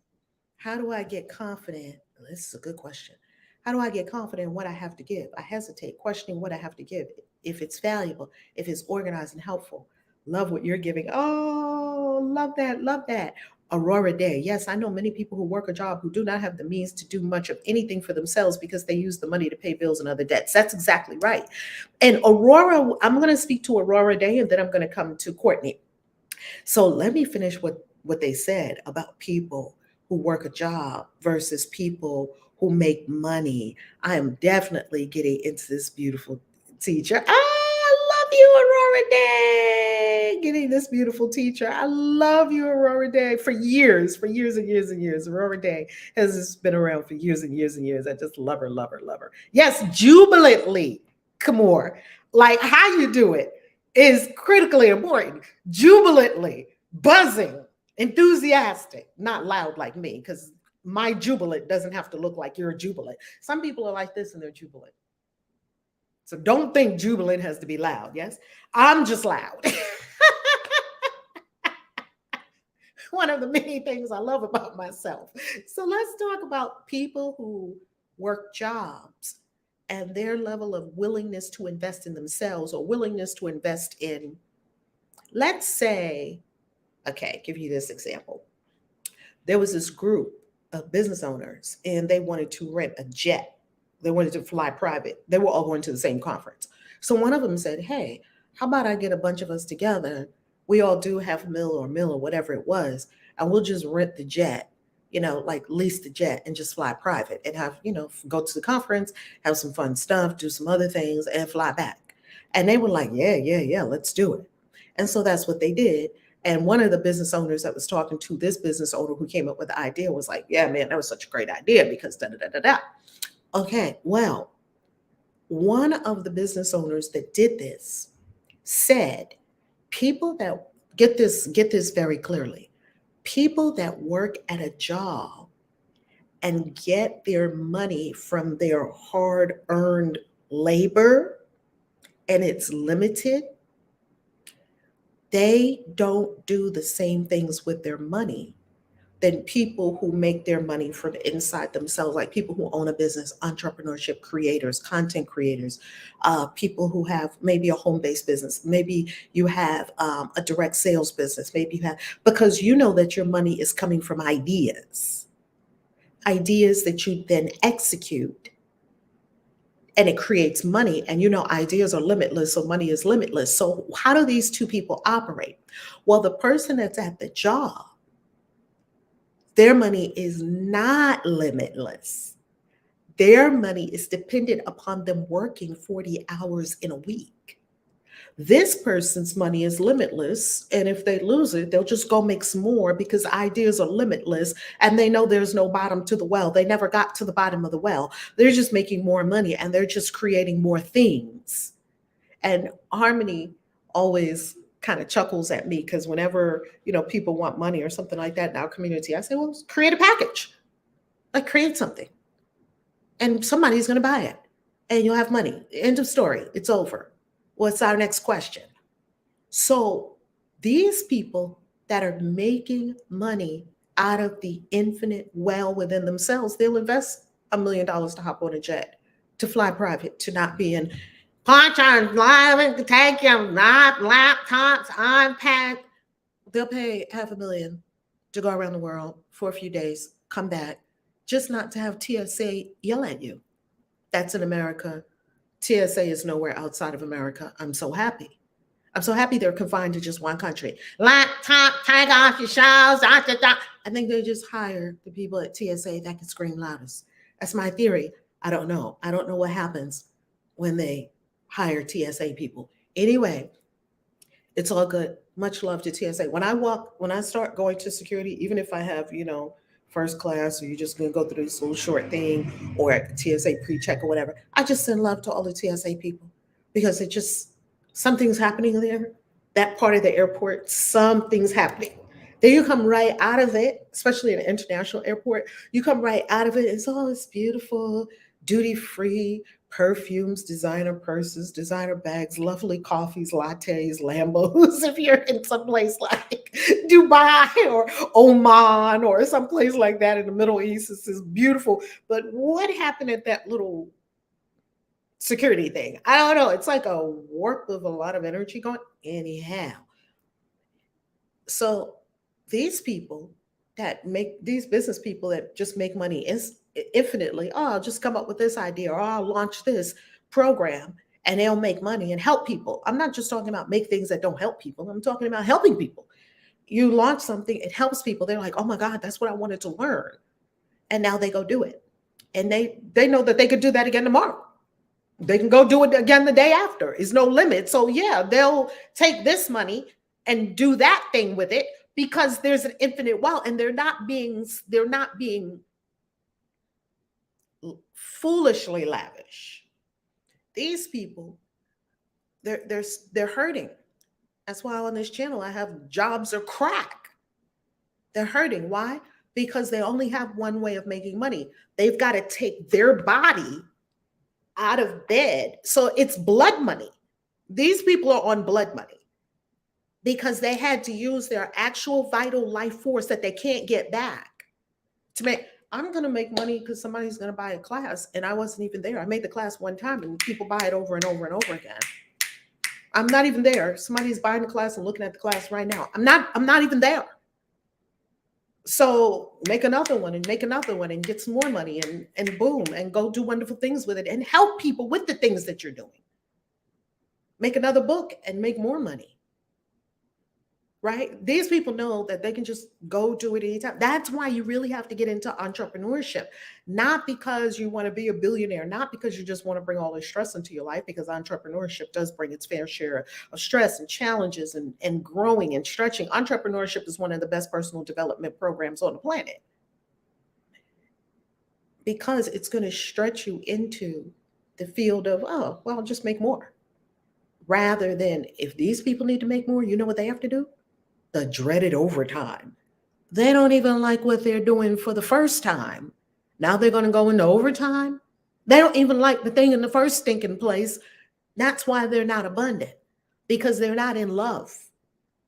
[SPEAKER 1] How do I get confident? This is a good question. How do I get confident in what I have to give? I hesitate, questioning what I have to give. If it's valuable, if it's organized and helpful. Love what you're giving. Oh, love that, love that. Aurora Day. Yes, I know many people who work a job who do not have the means to do much of anything for themselves because they use the money to pay bills and other debts. That's exactly right. And Aurora, I'm going to speak to Aurora Day and then I'm going to come to Courtney. So let me finish what they said about people who work a job versus people who make money. I am definitely getting into this beautiful teacher. I love you, Aurora Day. Getting this beautiful teacher. I love you, Aurora Day, for years and years and years. Aurora Day has been around for years and years and years. I just love her, love her, love her. Yes, jubilantly. Come on. Like how you do it is critically important. Jubilantly, buzzing, enthusiastic, not loud like me, because my jubilant doesn't have to look like you're jubilant. Some people are like this and they're jubilant. So don't think jubilant has to be loud. Yes, I'm just loud. One of the many things I love about myself. So let's talk about people who work jobs and their level of willingness to invest in themselves or willingness to invest in, let's say, okay, give you this example. There was this group of business owners and they wanted to rent a jet. They wanted to fly private. They were all going to the same conference. So one of them said, hey, how about I get a bunch of us together? We all do half a mil or whatever it was, and we'll just rent the jet, like lease the jet and just fly private and have, go to the conference, have some fun stuff, do some other things and fly back. And they were like, yeah, let's do it. And so that's what they did. And one of the business owners that was talking to this business owner who came up with the idea was like, yeah, man, that was such a great idea because da da da da da. Okay, well, one of the business owners that did this said, people that get this very clearly, people that work at a job and get their money from their hard-earned labor and it's limited, they don't do the same things with their money than people who make their money from inside themselves, like people who own a business, entrepreneurship creators, content creators, people who have maybe a home-based business, maybe you have a direct sales business, maybe you have, because you know that your money is coming from ideas that you then execute, and it creates money. And ideas are limitless, so money is limitless. So how do these two people operate? Well, the person that's at the job, their money is not limitless. Their money is dependent upon them working 40 hours in a week. This person's money is limitless, and if they lose it, they'll just go make some more because ideas are limitless, and they know there's no bottom to the well. They never got to the bottom of the well. They're just making more money, and they're just creating more things. And Harmony always kind of chuckles at me because whenever people want money or something like that in our community, I say, well, create a package, like create something, and somebody's going to buy it, and you'll have money. End of story. It's over. What's our next question? So these people that are making money out of the infinite well within themselves, they'll invest $1 million to hop on a jet, to fly private, to not be in punch on live, take your laptops, iPad. They'll pay $500,000 to go around the world for a few days, come back, just not to have TSA yell at you. That's in America. TSA is nowhere outside of America. I'm so happy. I'm so happy they're confined to just one country. Laptop, take off your shoes. I think they just hire the people at TSA that can scream loudest. That's my theory. I don't know. I don't know what happens when they hire TSA people. Anyway, it's all good. Much love to TSA. When I start going to security, even if I have, first class, or you're just going to go through this little short thing or TSA pre-check or whatever, I just send love to all the TSA people because something's happening there. That part of the airport, something's happening. Then you come right out of it, especially in an international airport, you come right out of it. It's beautiful, duty-free, perfumes, designer purses, designer bags, lovely coffees, lattes, Lambos. If you're in some place like Dubai or Oman or someplace like that in the Middle East, this is beautiful. But what happened at that little security thing? I don't know. It's like a warp of a lot of energy going. Anyhow, so these people that make these business people that just make money is infinitely, oh, I'll just come up with this idea or I'll launch this program and they'll make money and help people. I'm not just talking about make things that don't help people. I'm talking about helping people. You launch something, it helps people. They're like, oh my God, that's what I wanted to learn. And now they go do it. And they know that they could do that again tomorrow. They can go do it again the day after. It's no limit. So yeah, they'll take this money and do that thing with it because there's an infinite wealth, and they're not being foolishly lavish. These people, they're hurting. That's why on this channel I have jobs or crack. They're hurting. Why? Because they only have one way of making money. They've got to take their body out of bed. So it's blood money. These people are on blood money because they had to use their actual vital life force that they can't get back to make. I'm going to make money because somebody's going to buy a class and I wasn't even there. I made the class one time and people buy it over and over and over again. I'm not even there. Somebody's buying the class and looking at the class right now. I'm not even there. So make another one and make another one and get some more money and boom, and go do wonderful things with it and help people with the things that you're doing. Make another book and make more money. Right? These people know that they can just go do it anytime. That's why you really have to get into entrepreneurship, not because you want to be a billionaire, not because you just want to bring all this stress into your life, because entrepreneurship does bring its fair share of stress and challenges and growing and stretching. Entrepreneurship is one of the best personal development programs on the planet because it's going to stretch you into the field of, oh, well, just make more. Rather than, if these people need to make more, you know what they have to do? The dreaded overtime. They don't even like what they're doing for the first time. Now they're going to go into overtime. They don't even like the thing in the first stinking place. That's why they're not abundant, because they're not in love.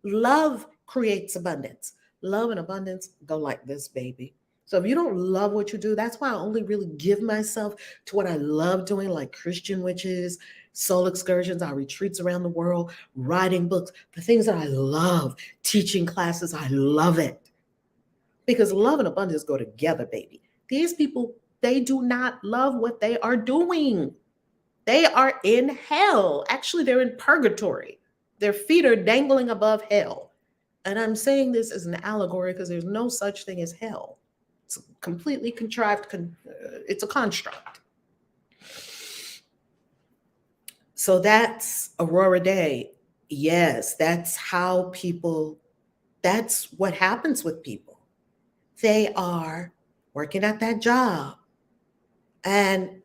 [SPEAKER 1] Love creates abundance. Love and abundance go like this, baby. So if you don't love what you do, that's why I only really give myself to what I love doing, like Christian witches, soul excursions, our retreats around the world, writing books, the things that I love, teaching classes. I love it because love and abundance go together, baby. These people, they do not love what they are doing. They are in hell. Actually, they're in purgatory. Their feet are dangling above hell. And I'm saying this as an allegory because there's no such thing as hell. It's completely contrived. It's a construct. So that's Aurora Day. Yes, that's how people, that's what happens with people. They are working at that job and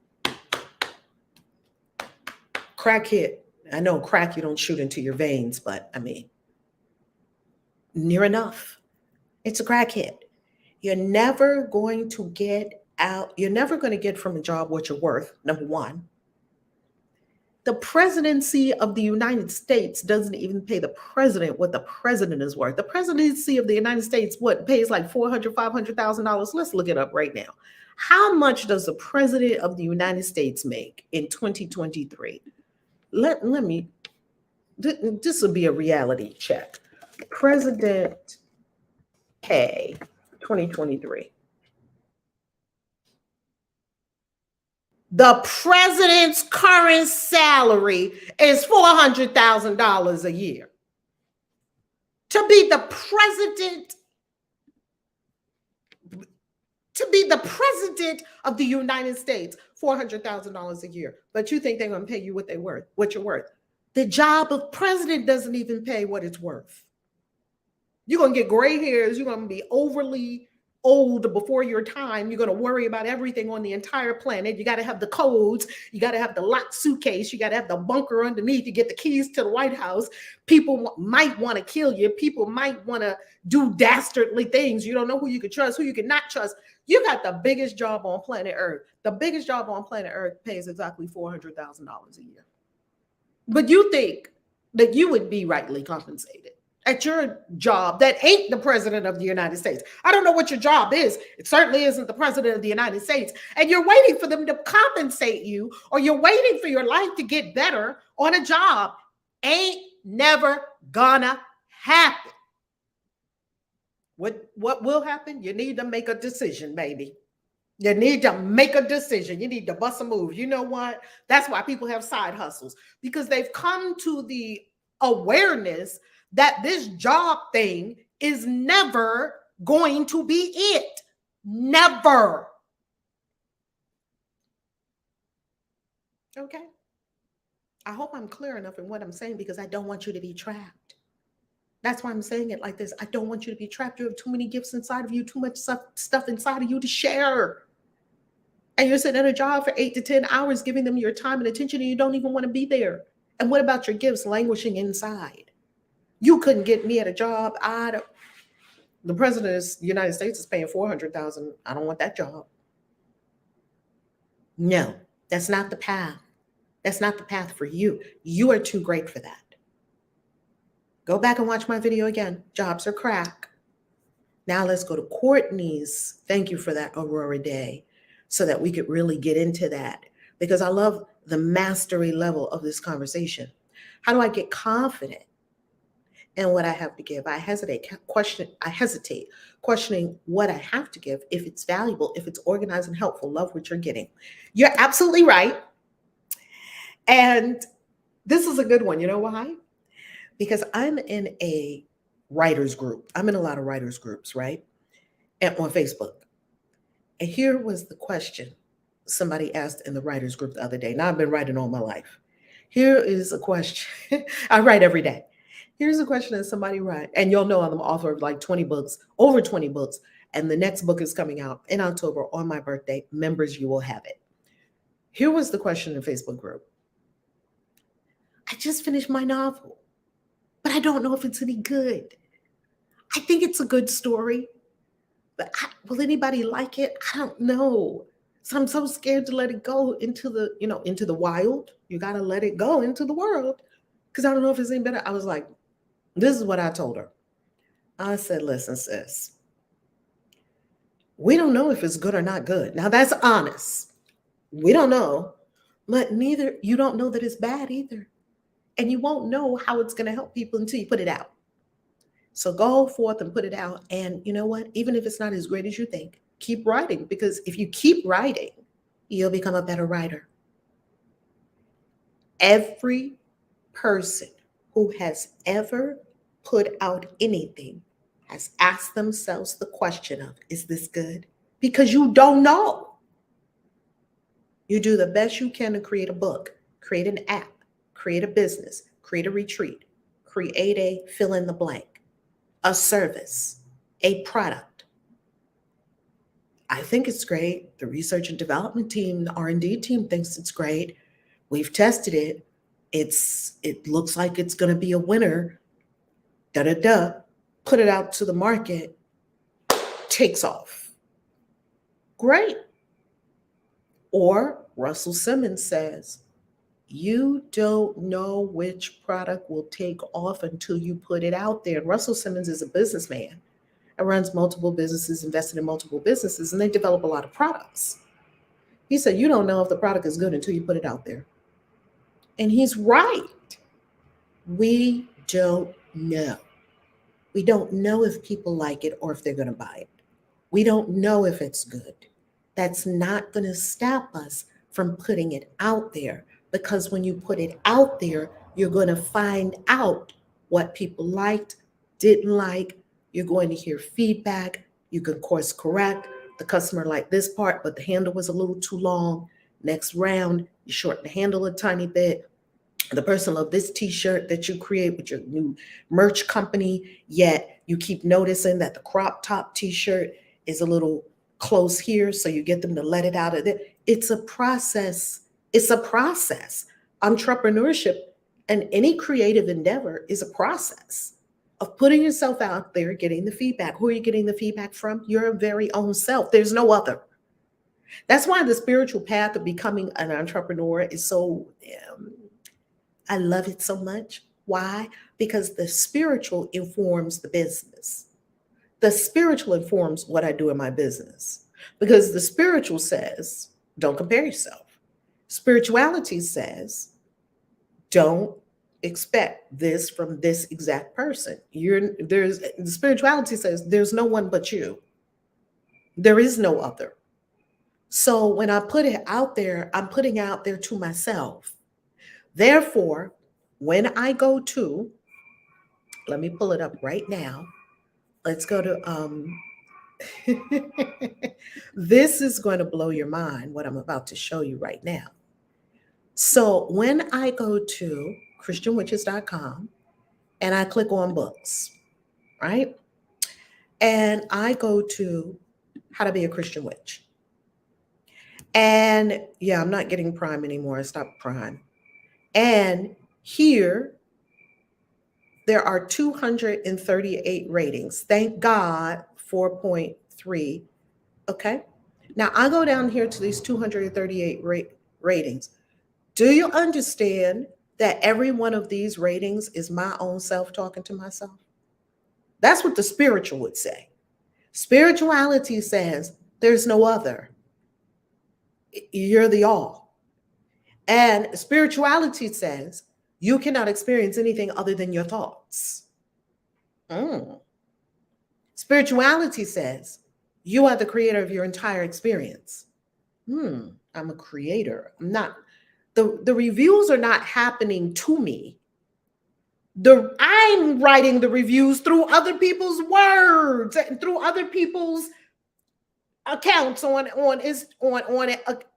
[SPEAKER 1] crack hit. I know crack, you don't shoot into your veins, but I mean, near enough. It's a crack hit. You're never going to get out. You're never going to get from a job what you're worth, number one. The presidency of the United States doesn't even pay the president what the president is worth. The presidency of the United States, what, pays like $400,000, $500,000? Let's look it up right now. How much does the president of the United States make in 2023? Let me, this will be a reality check. President pay 2023. The president's current salary is $400,000 a year. To be the president of the United States, $400,000 a year. But you think they're going to pay you what they're worth, what you're worth. The job of president doesn't even pay what it's worth. You're going to get gray hairs. You're going to be overly old before your time. You're going to worry about everything on the entire planet. You got to have the codes. You got to have the locked suitcase. You got to have the bunker underneath. You get the keys to the White House. People might want to kill you. People might want to do dastardly things. You don't know who you can trust, who you cannot trust. You got the biggest job on planet Earth. The biggest job on planet Earth pays exactly $400,000 a year. But you think that you would be rightly compensated at your job that ain't the president of the United States. I don't know what your job is. It certainly isn't the president of the United States. And you're waiting for them to compensate you, or you're waiting for your life to get better on a job. Ain't never gonna happen. What will happen? You need to make a decision, baby. You need to make a decision. You need to bust a move. You know what? That's why people have side hustles, because they've come to the awareness that this job thing is never going to be it. Never. Okay? I hope I'm clear enough in what I'm saying, because I don't want you to be trapped. That's why I'm saying it like this. I don't want you to be trapped. You have too many gifts inside of you, too much stuff inside of you to share. And you're sitting at a job for 8 to 10 hours, giving them your time and attention, and you don't even want to be there. And what about your gifts languishing inside? You couldn't get me at a job. The president of the United States is paying $400,000. I don't want that job. No, that's not the path. That's not the path for you. You are too great for that. Go back and watch my video again. Jobs are crack. Now let's go to Courtney's. Thank you for that, Aurora Day, so that we could really get into that, because I love the mastery level of this conversation. How do I get confident in what I have to give? I hesitate questioning what I have to give, if it's valuable, if it's organized and helpful. Love what you're getting. You're absolutely right. And this is a good one. You know why? Because I'm in a writers group. I'm in a lot of writers groups, right? And on Facebook. And here was the question somebody asked in the writers group the other day. Now, I've been writing all my life. Here is a question. I write every day. Here's a question that somebody wrote. And you'll know I'm the author of like 20 books, over 20 books. And the next book is coming out in October on my birthday. Members, you will have it. Here was the question in the Facebook group. I just finished my novel, but I don't know if it's any good. I think it's a good story, but will anybody like it? I don't know. So I'm so scared to let it go into the wild. You got to let it go into the world, because I don't know if it's any better. I was like, this is what I told her. I said, listen, sis, we don't know if it's good or not good. Now, that's honest. We don't know, but you don't know that it's bad either. And you won't know how it's going to help people until you put it out. So go forth and put it out. And you know what? Even if it's not as great as you think, keep writing, because if you keep writing, you'll become a better writer. Every person who has ever put out anything has asked themselves the question of, is this good? Because you don't know. You do the best you can to create a book, create an app, create a business, create a retreat, create a fill in the blank, a service, a product. I think it's great. The research and development team, the R&D team thinks it's great. We've tested it. It looks like it's going to be a winner. Put it out to the market, takes off. Great. Or Russell Simmons says, you don't know which product will take off until you put it out there. And Russell Simmons is a businessman and runs multiple businesses, invested in multiple businesses, and they develop a lot of products. He said, you don't know if the product is good until you put it out there. And he's right. We don't know. We don't know if people like it or if they're going to buy it. We don't know if it's good. That's not going to stop us from putting it out there, because when you put it out there, you're going to find out what people liked, didn't like. You're going to hear feedback. You can course correct. The customer liked this part, but the handle was a little too long. Next round, you shorten the handle a tiny bit. The person loved this t-shirt that you create with your new merch company, yet you keep noticing that the crop top t-shirt is a little close here, so you get them to let it out of it. It's a process. It's a process. Entrepreneurship and any creative endeavor is a process of putting yourself out there, getting the feedback. Who are you getting the feedback from? Your very own self. There's no other. That's why the spiritual path of becoming an entrepreneur is so, I love it so much. Why? Because the spiritual informs the business. The spiritual informs what I do in my business. Because the spiritual says, don't compare yourself. Spirituality says, don't expect this from this exact person. The spirituality says there's no one but you. There is no other. So when I put it out there, I'm putting out there to myself. Therefore, when I go to, let me pull it up right now. Let's go to, this is going to blow your mind, what I'm about to show you right now. So when I go to christianwitches.com and I click on books, right? And I go to how to be a Christian witch. And yeah, I'm not getting Prime anymore. I stopped Prime. And here, there are 238 ratings. Thank God, 4.3. Okay. Now I go down here to these 238 ratings. Do you understand that every one of these ratings is my own self talking to myself? That's what the spiritual would say. Spirituality says there's no other. You're the all. And spirituality says you cannot experience anything other than your thoughts. Spirituality says you are the creator of your entire experience. I'm a creator. I'm not. The reviews are not happening to me. I'm writing the reviews through other people's words and through other people's accounts on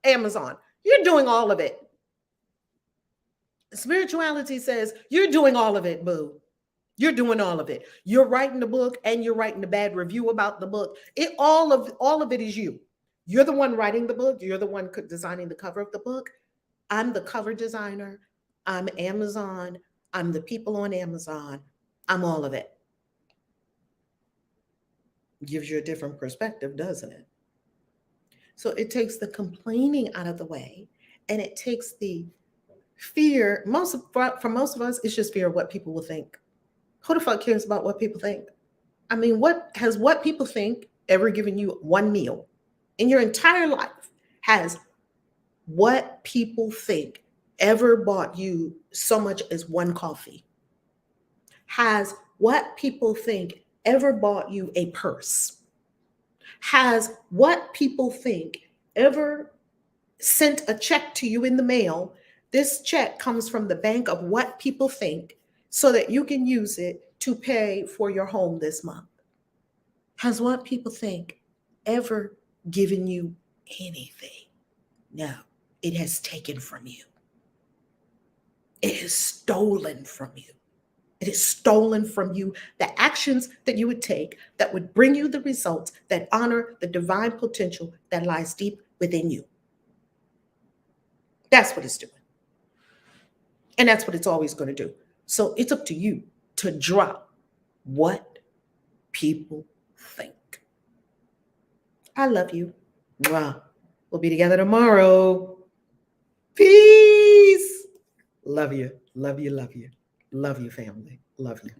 [SPEAKER 1] Amazon. You're doing all of it. Spirituality says you're doing all of it, boo. You're doing all of it. You're writing the book and you're writing the bad review about the book. All of it is you. You're the one writing the book. You're the one designing the cover of the book. I'm the cover designer. I'm Amazon. I'm the people on Amazon. I'm all of it. Gives you a different perspective, doesn't it? So it takes the complaining out of the way, and it takes the fear. For most of us, it's just fear of what people will think. Who the fuck cares about what people think? I mean, what people think ever given you one meal in your entire life? Has what people think ever bought you so much as one coffee? Has what people think ever bought you a purse? Has what people think ever sent a check to you in the mail? This check comes from the bank of what people think so that you can use it to pay for your home this month. Has what people think ever given you anything? No, it has taken from you. It is stolen from you. It is stolen from you the actions that you would take that would bring you the results that honor the divine potential that lies deep within you. That's what it's doing. And that's what it's always going to do. So it's up to you to drop what people think. I love you. Mwah. We'll be together tomorrow. Peace. Love you. Love you. Love you. Love you, family. Love you.